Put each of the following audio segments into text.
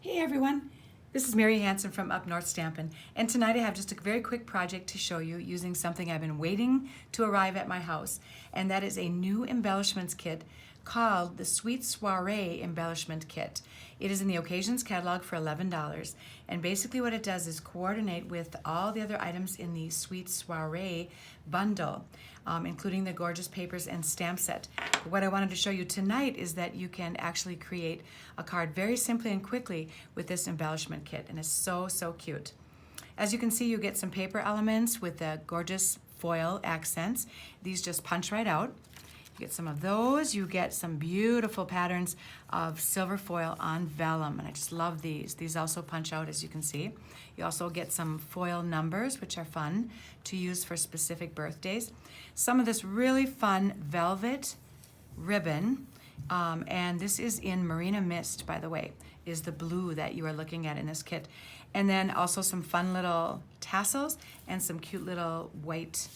Hey everyone, this is Mary Hanson from Up North Stampin', and tonight I have just a very quick project to show you using something I've been waiting to arrive at my house, and that is a new embellishments kit called the Sweet Soiree Embellishment Kit. It is in the Occasions catalog for $11, and basically what it does is coordinate with all the other items in the Sweet Soiree bundle, including the gorgeous papers and stamp set. What I wanted to show you tonight is that you can actually create a card very simply and quickly with this embellishment kit, and it's so cute. As you can see, you get some paper elements with the gorgeous foil accents. These just punch right out. You get some of those. You get some beautiful patterns of silver foil on vellum, and I just love these. These also punch out, as you can see. You also get some foil numbers, which are fun to use for specific birthdays. Some of this really fun velvet ribbon, and this is in Marina Mist, by the way, is the blue that you are looking at in this kit. And then also some fun little tassels and some cute little white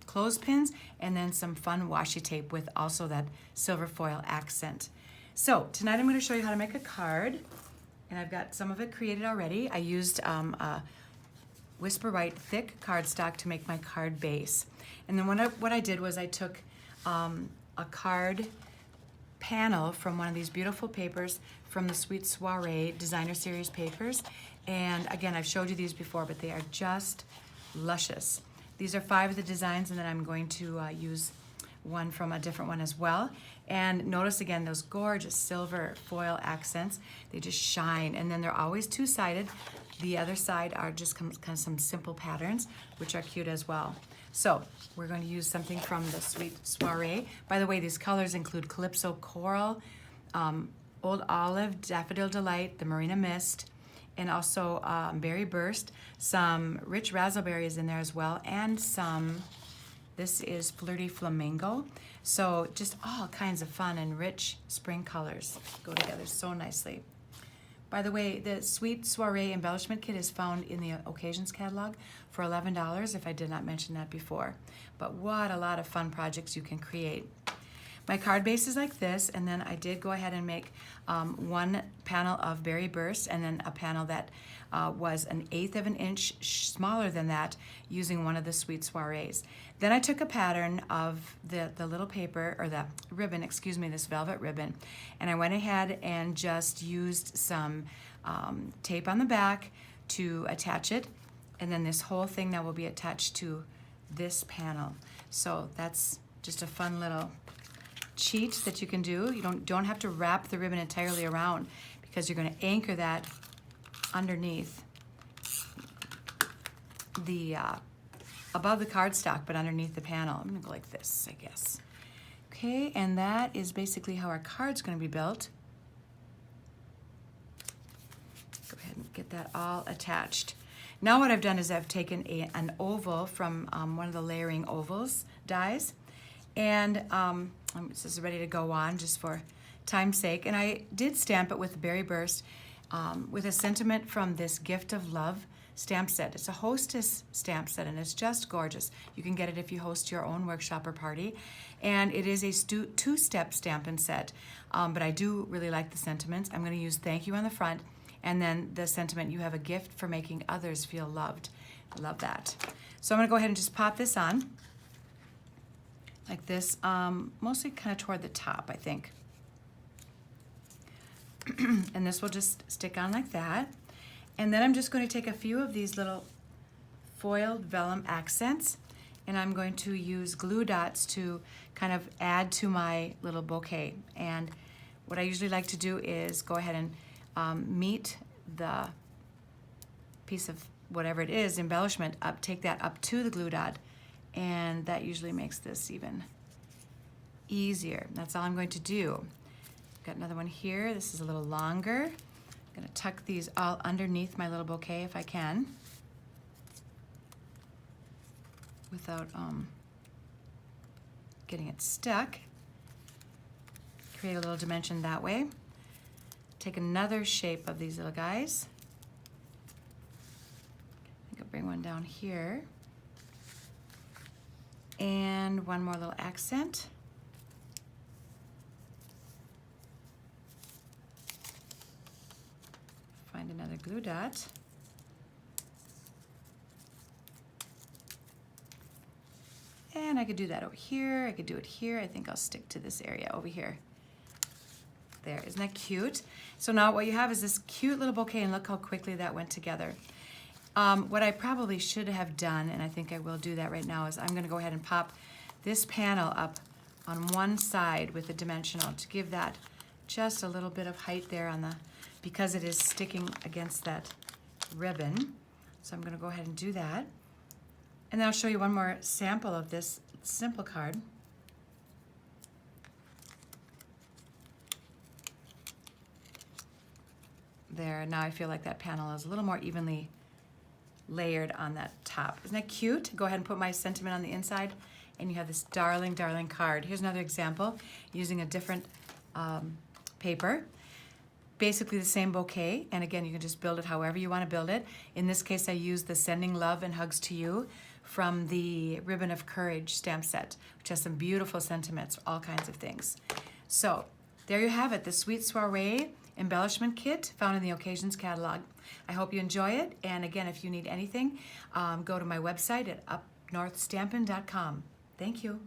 clothespins, and then some fun washi tape with also that silver foil accent. So tonight I'm going to show you how to make a card, and I've got some of it created already. I used a Whisper White thick cardstock to make my card base. And then what I did was I took a card panel from one of these beautiful papers from the Sweet Soiree Designer Series papers. And again, I've showed you these before, but they are just luscious. These are 5 of the designs, and then I'm going to use one from a different one as well. And notice again those gorgeous silver foil accents. They just shine, and then they're always two-sided. The other side are just kind of some simple patterns, which are cute as well. So we're going to use something from the Sweet Soiree. By the way, these colors include Calypso Coral, Old Olive, Daffodil Delight, the Marina Mist, and also Berry Burst, some rich raspberries in there as well, and some, this is Flirty Flamingo. So just all kinds of fun and rich spring colors go together so nicely. By the way, the Sweet Soiree Embellishment Kit is found in the Occasions catalog for $11, if I did not mention that before. But what a lot of fun projects you can create. My card base is like this, and then I did go ahead and make one panel of Berry Burst, and then a panel that was 1/8 of an inch smaller than that, using one of the Sweet Soirees. Then I took a pattern of the little paper, or the ribbon, excuse me, this velvet ribbon, and I went ahead and just used some tape on the back to attach it, and then this whole thing now will be attached to this panel. So that's just a fun little cheat that you can do. You don't have to wrap the ribbon entirely around, because you're going to anchor that underneath the above the cardstock, but underneath the panel. I'm going to go like this, I guess. Okay, and that is basically how our card's going to be built. Go ahead and get that all attached. Now what I've done is I've taken an oval from one of the layering ovals dies, and this is ready to go on just for time's sake. And I did stamp it with Berry Burst with a sentiment from this Gift of Love stamp set. It's a hostess stamp set, and it's just gorgeous. You can get it if you host your own workshop or party. And it is a two-step Stampin' set, but I do really like the sentiments. I'm going to use thank you on the front, and then the sentiment, you have a gift for making others feel loved. I love that. So I'm going to go ahead and just pop this on like this, mostly kind of toward the top, I think. And this will just stick on like that. And then I'm just going to take a few of these little foiled vellum accents, and I'm going to use glue dots to kind of add to my little bouquet. And what I usually like to do is go ahead and meet the piece of whatever it is, embellishment, up, take that up to the glue dot, and that usually makes this even easier. That's all I'm going to do. Got another one here. This is a little longer. I'm going to tuck these all underneath my little bouquet if I can, without getting it stuck. Create a little dimension that way. Take another shape of these little guys. I think I'll bring one down here. And one more little accent. another glue dot. And I could do that over here. I could do it here. I think I'll stick to this area over here. There, isn't that cute? So now what you have is this cute little bouquet, and look how quickly that went together. What I probably should have done, and I think I will do that right now, is I'm gonna go ahead and pop this panel up on one side with a dimensional to give that just a little bit of height there on the, because it is sticking against that ribbon. So I'm gonna go ahead and do that. And then I'll show you one more sample of this simple card. There, now I feel like that panel is a little more evenly layered on that top. Isn't that cute? Go ahead and put my sentiment on the inside, and you have this darling, darling card. Here's another example using a different paper. Basically the same bouquet, and again, you can just build it however you want to build it. In this case, I used the Sending Love and Hugs to You from the Ribbon of Courage stamp set, which has some beautiful sentiments, all kinds of things. So there you have it, the Sweet Soiree embellishment kit found in the Occasions catalog. I hope you enjoy it, and again, if you need anything, go to my website at upnorthstampin.com. Thank you.